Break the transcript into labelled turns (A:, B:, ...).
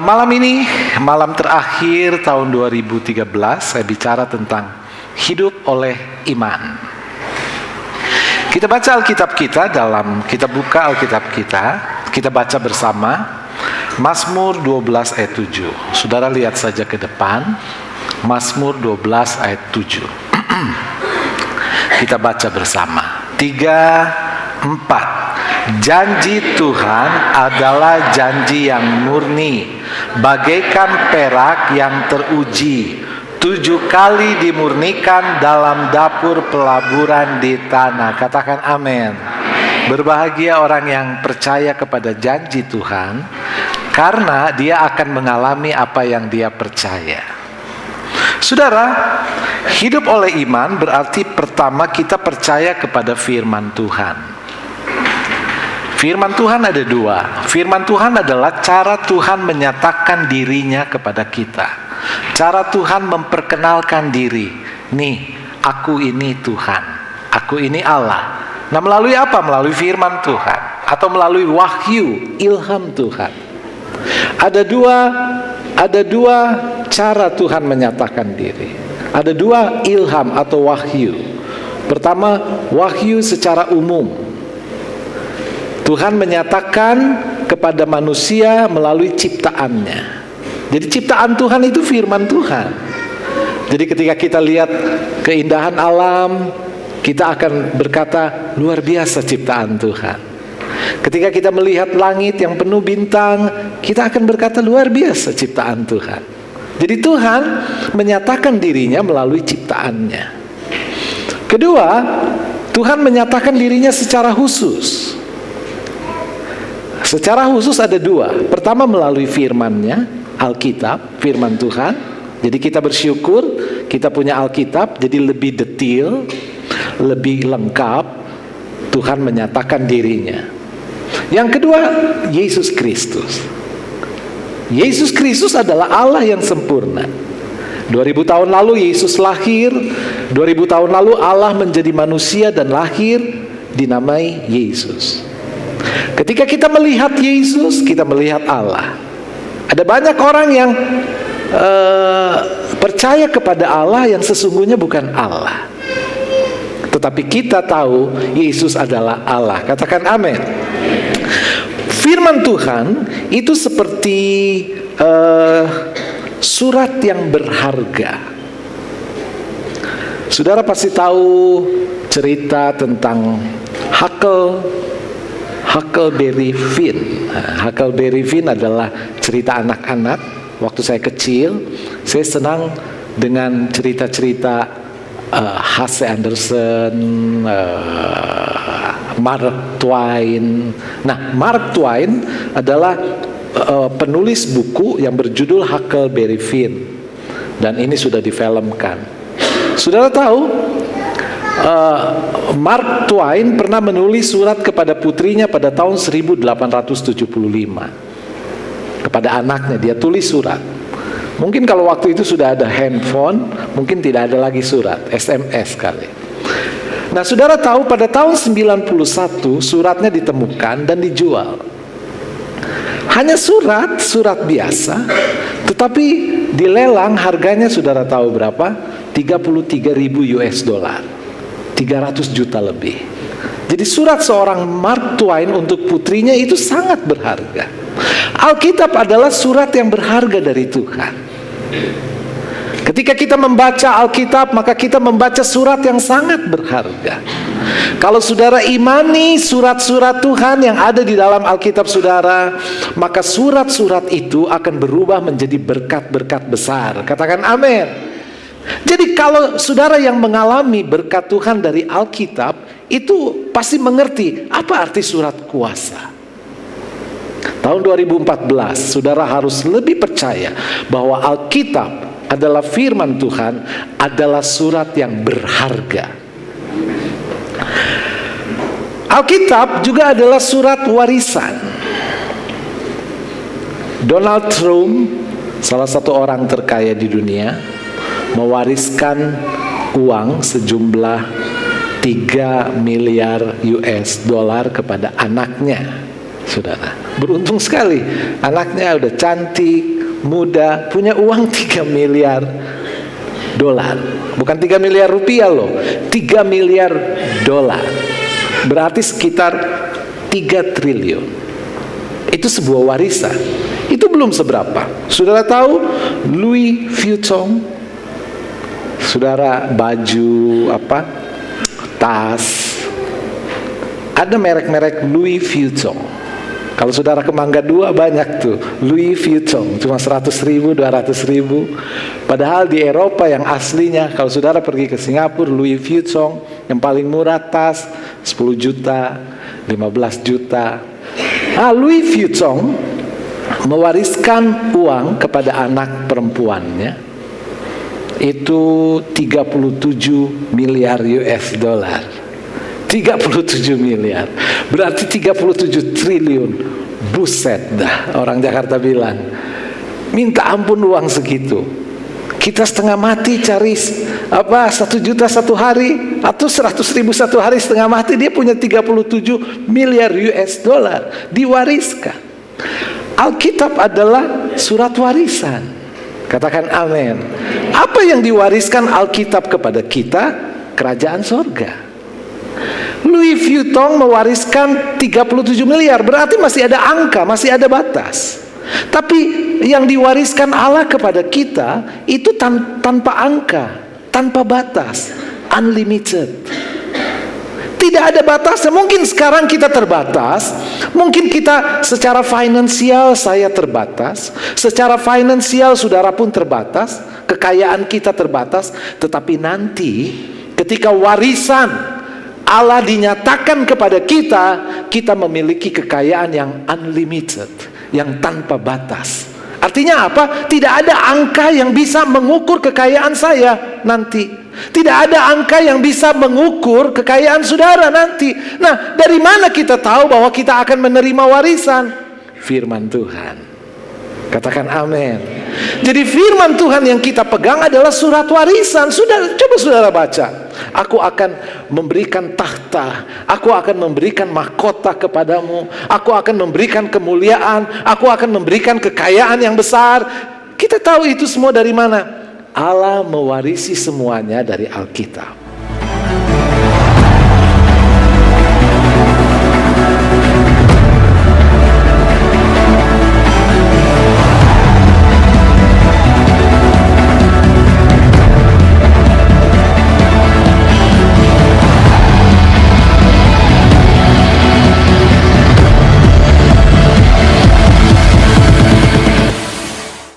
A: Malam ini, malam terakhir tahun 2013, saya bicara tentang hidup oleh iman. Kita baca Alkitab kita buka Alkitab kita baca bersama Mazmur 12 ayat 7. Saudara lihat saja ke depan, Mazmur 12 ayat 7. Kita baca bersama. 3, 4. Janji Tuhan adalah janji yang murni, bagaikan perak yang teruji, 7 kali dimurnikan dalam dapur pelaburan di tanah. Katakan amin. Berbahagia orang yang percaya kepada janji Tuhan, karena dia akan mengalami apa yang dia percaya. Saudara, hidup oleh iman berarti pertama kita percaya kepada firman Tuhan. Firman Tuhan ada 2. Firman Tuhan adalah cara Tuhan menyatakan dirinya kepada kita. Cara Tuhan memperkenalkan diri. Nih, aku ini Tuhan. Aku ini Allah. Nah, melalui apa? Melalui firman Tuhan. Atau melalui wahyu, ilham Tuhan. Ada dua cara Tuhan menyatakan diri. Ada 2 ilham atau wahyu. Pertama, wahyu secara umum. Tuhan menyatakan kepada manusia melalui ciptaannya. Jadi ciptaan Tuhan itu firman Tuhan. Jadi ketika kita lihat keindahan alam, kita akan berkata, luar biasa ciptaan Tuhan. Ketika kita melihat langit yang penuh bintang, kita akan berkata, luar biasa ciptaan Tuhan. Jadi Tuhan menyatakan dirinya melalui ciptaannya. Kedua, Tuhan menyatakan dirinya secara khusus. Secara khusus ada 2. Pertama melalui firman-Nya, Alkitab, firman Tuhan. Jadi kita bersyukur kita punya Alkitab, jadi lebih detail, lebih lengkap Tuhan menyatakan dirinya. Yang kedua, Yesus Kristus. Yesus Kristus adalah Allah yang sempurna. 2000 tahun lalu Yesus lahir, 2000 tahun lalu Allah menjadi manusia dan lahir, dinamai Yesus. Ketika kita melihat Yesus, kita melihat Allah. Ada banyak orang yang percaya kepada Allah yang sesungguhnya bukan Allah. Tetapi kita tahu Yesus adalah Allah. Katakan amin. Firman Tuhan itu seperti surat yang berharga. Saudara pasti tahu cerita tentang Huckleberry Finn. Huckleberry Finn adalah cerita anak-anak. Waktu saya kecil, saya senang dengan cerita-cerita H.C. Andersen, Mark Twain. Nah, Mark Twain adalah penulis buku yang berjudul Huckleberry Finn. Dan ini sudah difilmkan. Saudara tahu, Mark Twain pernah menulis surat kepada putrinya pada tahun 1875. Kepada anaknya dia tulis surat. Mungkin kalau waktu itu sudah ada handphone, mungkin tidak ada lagi surat, SMS kali. Nah, saudara tahu pada tahun 91 suratnya ditemukan dan dijual. Hanya surat biasa, tetapi dilelang harganya saudara tahu berapa? 33.000 US dollar. 300 juta lebih. Jadi surat seorang Mark Twain untuk putrinya itu sangat berharga. Alkitab adalah surat yang berharga dari Tuhan. Ketika kita membaca Alkitab, maka kita membaca surat yang sangat berharga. Kalau saudara imani surat-surat Tuhan yang ada di dalam Alkitab saudara, maka surat-surat itu akan berubah menjadi berkat-berkat besar. Katakan amin. Jadi kalau saudara yang mengalami berkat Tuhan dari Alkitab, itu pasti mengerti apa arti surat kuasa. Tahun 2014, saudara harus lebih percaya bahwa Alkitab adalah firman Tuhan, adalah surat yang berharga. Alkitab juga adalah surat warisan. Donald Trump, salah satu orang terkaya di dunia, mewariskan uang sejumlah 3 miliar US dollar kepada anaknya. saudara. Beruntung sekali, anaknya udah cantik, muda, punya uang 3 miliar dolar. Bukan 3 miliar rupiah loh, 3 miliar dolar. Berarti sekitar 3 triliun. Itu sebuah warisan. Itu belum seberapa. Saudara tahu Louis Vuitton? Saudara, baju apa? Tas. Ada merek-merek Louis Vuitton. Kalau saudara ke Mangga 2 banyak tuh Louis Vuitton, cuma 100 ribu, 200 ribu. Padahal di Eropa yang aslinya, kalau saudara pergi ke Singapura, Louis Vuitton yang paling murah tas 10 juta, 15 juta. Louis Vuitton mewariskan uang kepada anak perempuannya itu 37 miliar US dollar. 37 miliar. Berarti 37 triliun. Buset dah, orang Jakarta bilang. Minta ampun uang segitu. Kita setengah mati cari 1 juta satu hari atau 100 ribu satu hari, setengah mati. Dia punya 37 miliar US dollar diwariskan. Alkitab adalah surat warisan. Katakan amin. Apa yang diwariskan Alkitab kepada kita? Kerajaan sorga. Louis Vuitton mewariskan 37 miliar, berarti masih ada angka, masih ada batas. Tapi yang diwariskan Allah kepada kita itu tanpa angka, tanpa batas, unlimited. Tidak ada batasnya. Mungkin sekarang kita terbatas, mungkin kita secara finansial saya terbatas, secara finansial saudara pun terbatas, kekayaan kita terbatas, tetapi nanti ketika warisan Allah dinyatakan kepada kita, kita memiliki kekayaan yang unlimited, yang tanpa batas. Artinya apa? Tidak ada angka yang bisa mengukur kekayaan saya nanti. Tidak ada angka yang bisa mengukur kekayaan saudara nanti. Nah, dari mana kita tahu bahwa kita akan menerima warisan? Firman Tuhan. Katakan amin. Jadi firman Tuhan yang kita pegang adalah surat warisan. Coba saudara baca. Aku akan memberikan tahta, aku akan memberikan mahkota kepadamu, aku akan memberikan kemuliaan, aku akan memberikan kekayaan yang besar. Kita tahu itu semua dari mana? Allah mewarisi semuanya dari Alkitab.